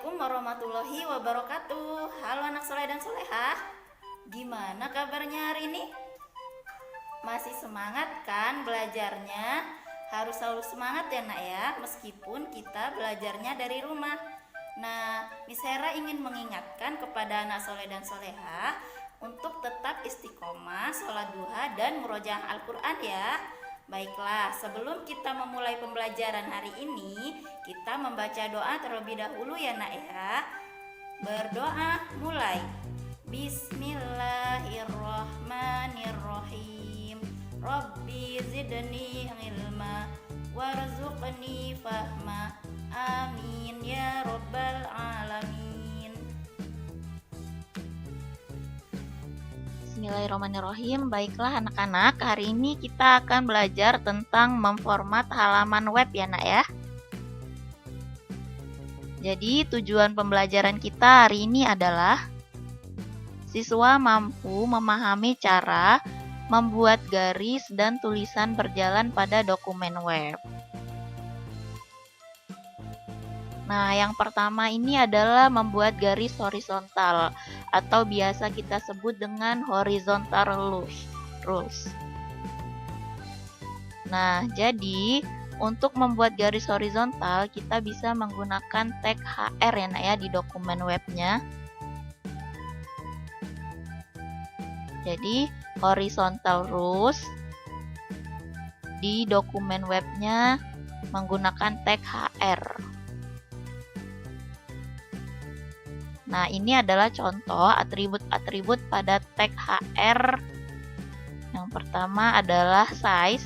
Assalamualaikum warahmatullahi wabarakatuh. Halo anak soleh dan solehah. Gimana kabarnya hari ini? Masih semangat kan belajarnya? Harus selalu semangat ya nak ya, meskipun kita belajarnya dari rumah. Nah, Miss Hera ingin mengingatkan kepada anak soleh dan solehah untuk tetap istiqomah, sholat duha, dan murojaah Al-Quran ya. Baiklah, sebelum kita memulai pembelajaran hari ini, kita membaca doa terlebih dahulu ya nak ya. Berdoa mulai. Bismillahirrahmanirrahim. Rabbi zidni ilma warzuqni fahma. Amin ya rabbal alamin. Bismillahirrahmanirrahim. Baiklah anak-anak, hari ini kita akan belajar tentang memformat halaman web ya nak ya. Jadi tujuan pembelajaran kita hari ini adalah siswa mampu memahami cara membuat garis dan tulisan berjalan pada dokumen web. Nah, yang pertama ini adalah membuat garis horizontal atau biasa kita sebut dengan horizontal rules. Nah, jadi untuk membuat garis horizontal kita bisa menggunakan tag HR ya nak ya di dokumen webnya. Jadi horizontal rules di dokumen webnya menggunakan tag HR. Nah, ini adalah contoh atribut-atribut pada tag HR. Yang pertama adalah size.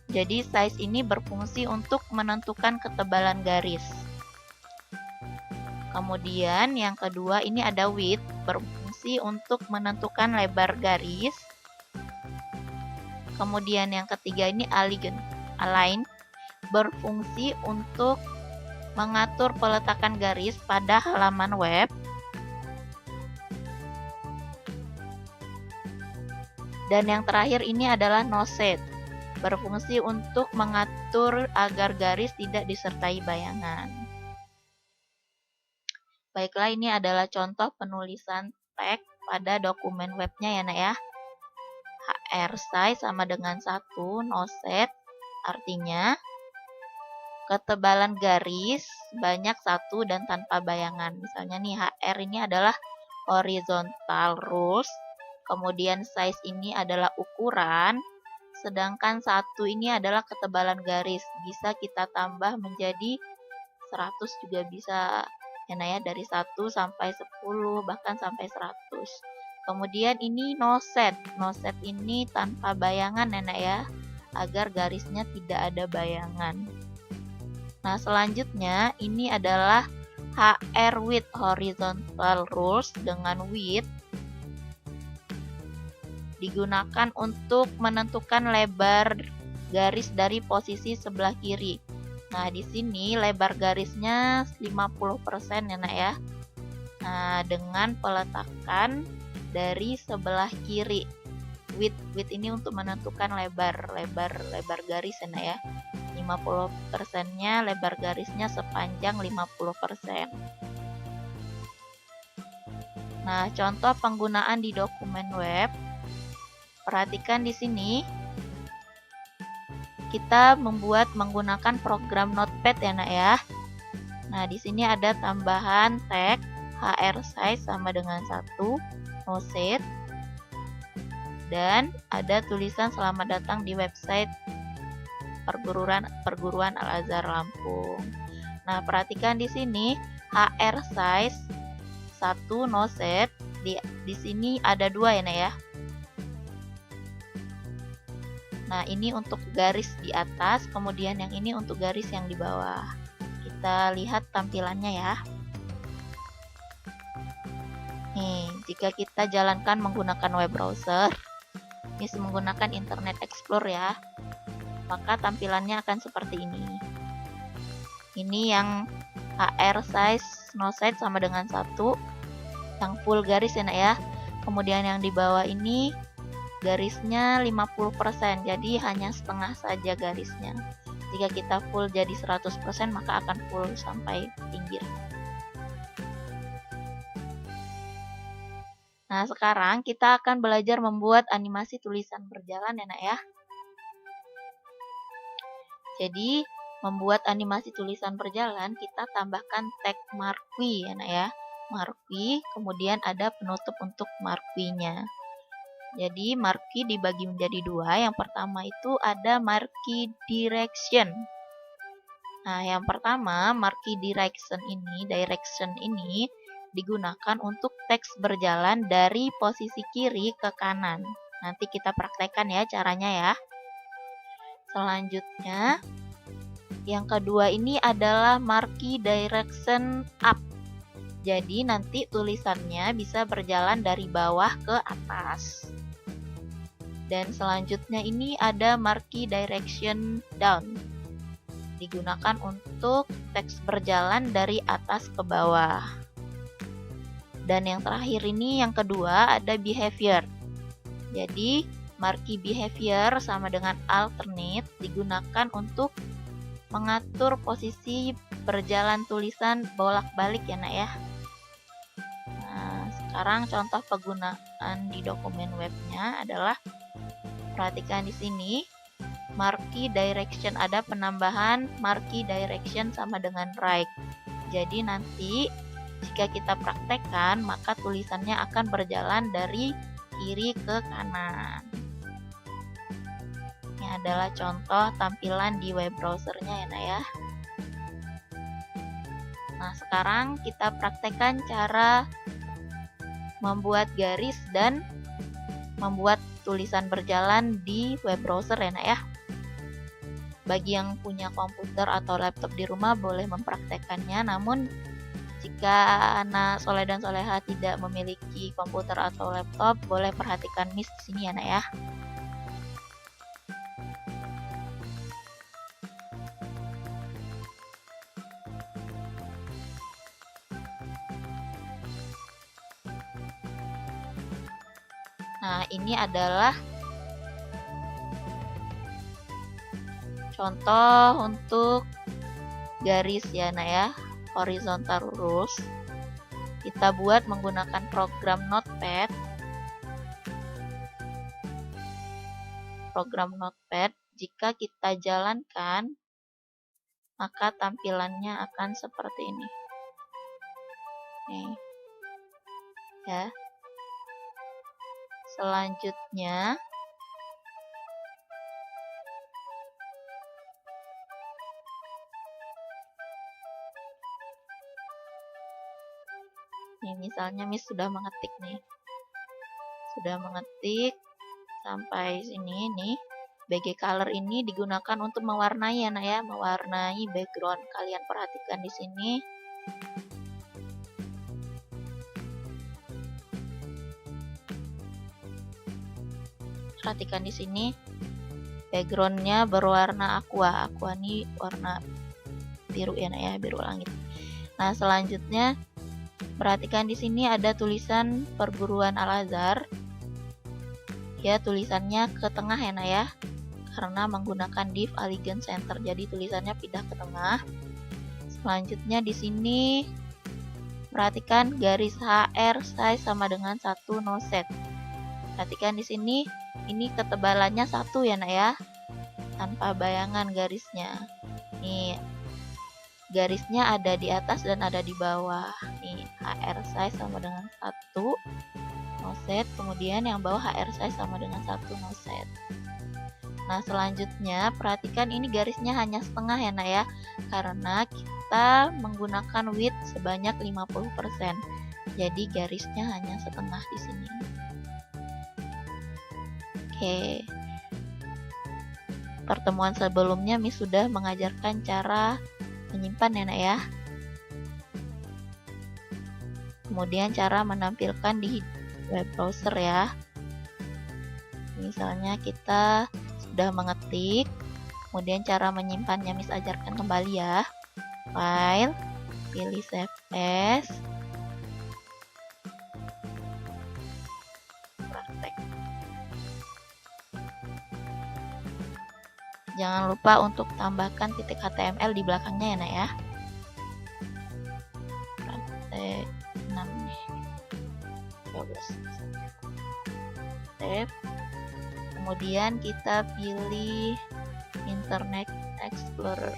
Jadi size ini berfungsi untuk menentukan ketebalan garis. Kemudian yang kedua ini ada width, berfungsi untuk menentukan lebar garis. Kemudian yang ketiga ini align, berfungsi untuk mengatur peletakan garis pada halaman web. Dan yang terakhir ini adalah no set, berfungsi untuk mengatur agar garis tidak disertai bayangan. Baiklah, ini adalah contoh penulisan tag pada dokumen webnya ya nak ya. HR size sama dengan 1, no set, artinya ketebalan garis banyak 1 dan tanpa bayangan. Misalnya nih HR ini adalah horizontal rules, kemudian size ini adalah ukuran, sedangkan 1 ini adalah ketebalan garis. Bisa kita tambah menjadi 100 juga bisa ya, dari 1 sampai 10 bahkan sampai 100. Kemudian ini no set. No set ini tanpa bayangan ya, agar garisnya tidak ada bayangan. Nah, selanjutnya ini adalah HR width, horizontal rules dengan width digunakan untuk menentukan lebar garis dari posisi sebelah kiri. Nah, di sini lebar garisnya 50% ya nak ya. Nah, dengan peletakan dari sebelah kiri. Width ini untuk menentukan lebar garis ya nak ya. 50%-nya lebar garisnya sepanjang 50%. Nah, contoh penggunaan di dokumen web. Perhatikan di sini. Kita menggunakan program Notepad ya nak ya. Nah, di sini ada tambahan tag HR size sama dengan 1, no set. Dan ada tulisan selamat datang di website Perguruan Al-Azhar Lampung. Nah, perhatikan di sini HR size 1 no set. Di sini ada 2 ya nak ya. Nah, ini untuk garis di atas, kemudian yang ini untuk garis yang di bawah. Kita lihat tampilannya ya. Nih, jika kita jalankan menggunakan web browser, ini menggunakan Internet Explorer ya, maka tampilannya akan seperti ini. Ini yang HR size no set sama dengan 1, yang full garis ya nak ya. Kemudian yang di bawah ini garisnya 50%, jadi hanya setengah saja garisnya. Jika kita full jadi 100%, maka akan full sampai pinggir. Nah, sekarang kita akan belajar membuat animasi tulisan berjalan ya, Nak ya. Jadi, membuat animasi tulisan berjalan, kita tambahkan tag marquee ya, Nak ya. Marquee, kemudian ada penutup untuk marquee-nya. Jadi, marquee dibagi menjadi dua. Yang pertama itu ada marquee direction. Nah, yang pertama, marquee direction ini digunakan untuk teks berjalan dari posisi kiri ke kanan. Nanti kita praktekkan ya caranya ya. Selanjutnya, yang kedua ini adalah marquee direction up. Jadi nanti tulisannya bisa berjalan dari bawah ke atas. Dan selanjutnya ini ada marquee direction down. Digunakan untuk teks berjalan dari atas ke bawah. Dan yang terakhir ini yang kedua ada behavior. Jadi marquee behavior sama dengan alternate digunakan untuk mengatur posisi berjalan tulisan bolak-balik ya, Nak ya. Nah, sekarang contoh penggunaan di dokumen webnya adalah perhatikan di sini. Marquee direction ada penambahan marquee direction sama dengan right. Jadi nanti jika kita praktekkan maka tulisannya akan berjalan dari kiri ke kanan. Ini adalah contoh tampilan di web browsernya ya, Nak ya. Nah, sekarang kita praktekkan cara membuat garis dan membuat tulisan berjalan di web browser ya, Nak ya. Bagi yang punya komputer atau laptop di rumah boleh mempraktekannya, namun jika anak soleh dan soleha tidak memiliki komputer atau laptop, boleh perhatikan Miss di sini ya, Nak ya. Nah, ini adalah contoh untuk garis ya, Nak ya, horizontal rules. Kita buat menggunakan program Notepad. Program Notepad, jika kita jalankan, maka tampilannya akan seperti ini. Nih. Ya. Selanjutnya, nih misalnya Miss sudah mengetik nih. Sudah mengetik sampai sini nih. BG color ini digunakan untuk mewarnai ya, Nak ya, mewarnai background. Kalian perhatikan di sini. Perhatikan di sini. Backgroundnya berwarna aqua. Aqua ini warna biru ya, Nak ya, biru langit. Nah, selanjutnya perhatikan di sini ada tulisan Perguruan Al-Azhar. Ya, tulisannya ke tengah ya, Nak ya. Karena menggunakan div Elegance Center, jadi tulisannya pindah ke tengah. Selanjutnya di sini perhatikan garis HR size sama dengan 1 no set. Perhatikan di sini, ini ketebalannya 1 ya, Nak ya. Tanpa bayangan garisnya. Nih, garisnya ada di atas dan ada di bawah. Nih, HR size sama dengan 1 no set, kemudian yang bawah HR size sama dengan 1 no set. Nah, selanjutnya perhatikan ini garisnya hanya setengah ya, Nak ya, karena kita menggunakan width sebanyak 50%. Jadi garisnya hanya setengah di sini. Oke. Pertemuan sebelumnya Miss sudah mengajarkan cara menyimpan ya, Nak ya. Kemudian cara menampilkan di web browser ya. Misalnya kita sudah mengetik, kemudian cara menyimpannya Miss ajarkan kembali ya. File, pilih save as, praktek. Jangan lupa untuk tambahkan titik HTML di belakangnya ya, Nak ya. Praktek 6 nih. 12. Save. Kemudian kita pilih Internet Explorer.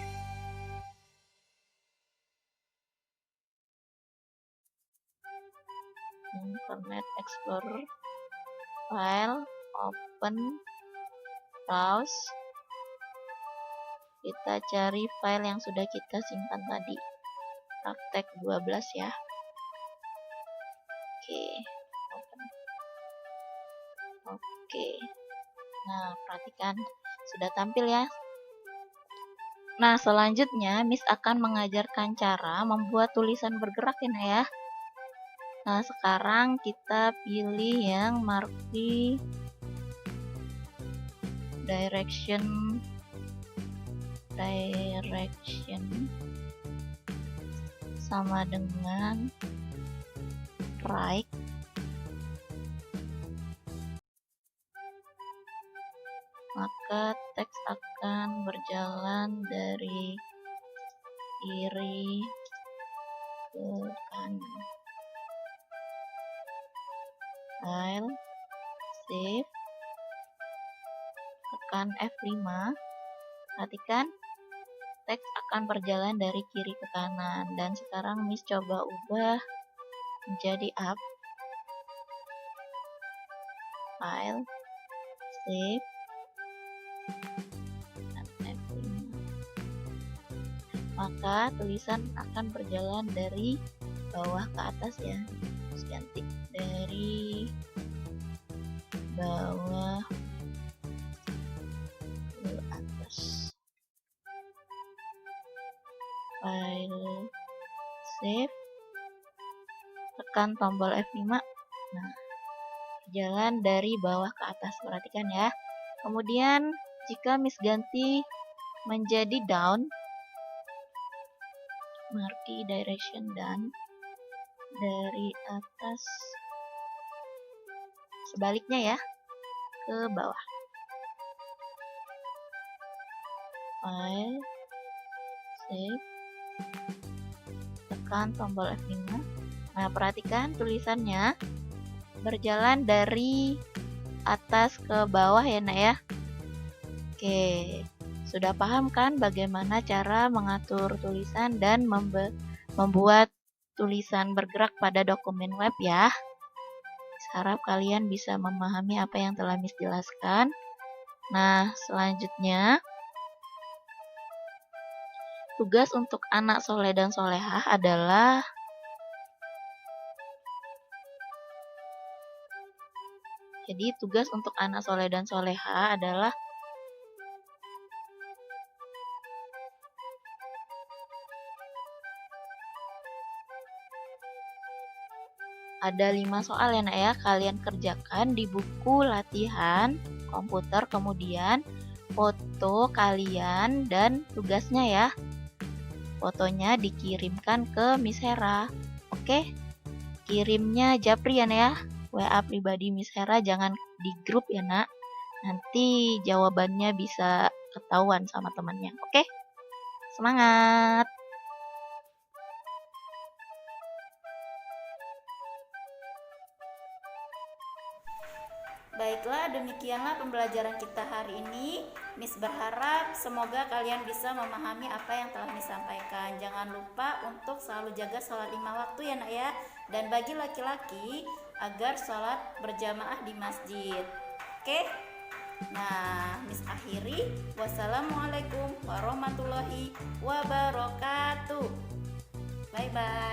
Internet Explorer, file, open, browse. Kita cari file yang sudah kita simpan tadi, praktek 12 ya. Oke, open. Oke. Nah, perhatikan sudah tampil ya. Nah, selanjutnya Miss akan mengajarkan cara membuat tulisan bergerak ini ya. Nah, sekarang kita pilih yang marquee direction sama dengan right. Maka teks akan berjalan dari kiri ke kanan. File, save, tekan F5. Perhatikan, teks akan berjalan dari kiri ke kanan. Dan sekarang Miss coba ubah menjadi up. File, save, dan F5. Maka tulisan akan berjalan dari bawah ke atas ya. Terus ganti dari bawah ke atas. File, save, tekan tombol F5. Nah, jalan dari bawah ke atas, perhatikan ya. Kemudian jika Miss ganti menjadi down, marquee direction down, dari atas sebaliknya ya, ke bawah. File, save, tekan tombol F5. Nah, perhatikan tulisannya berjalan dari atas ke bawah ya nak ya. Oke, sudah paham kan bagaimana cara mengatur tulisan dan membuat tulisan bergerak pada dokumen web ya. Harap kalian bisa memahami apa yang telah Miss jelaskan. Nah, selanjutnya tugas untuk anak soleh dan solehah adalah tugas untuk anak soleh dan solehah adalah ada 5 soal ya nak ya, kalian kerjakan di buku latihan komputer, kemudian foto kalian dan tugasnya ya. Fotonya dikirimkan ke Miss Hera. Oke, kirimnya japri ya nak ya, WA pribadi Miss Hera, jangan di grup ya nak. Nanti jawabannya bisa ketahuan sama temannya. Oke, semangat! Baiklah, demikianlah pembelajaran kita hari ini. Miss berharap semoga kalian bisa memahami apa yang telah Miss sampaikan. Jangan lupa untuk selalu jaga sholat 5 waktu ya nak ya. Dan bagi laki-laki agar sholat berjamaah di masjid. Oke? Nah, Miss akhiri. Wassalamualaikum warahmatullahi wabarakatuh. Bye-bye.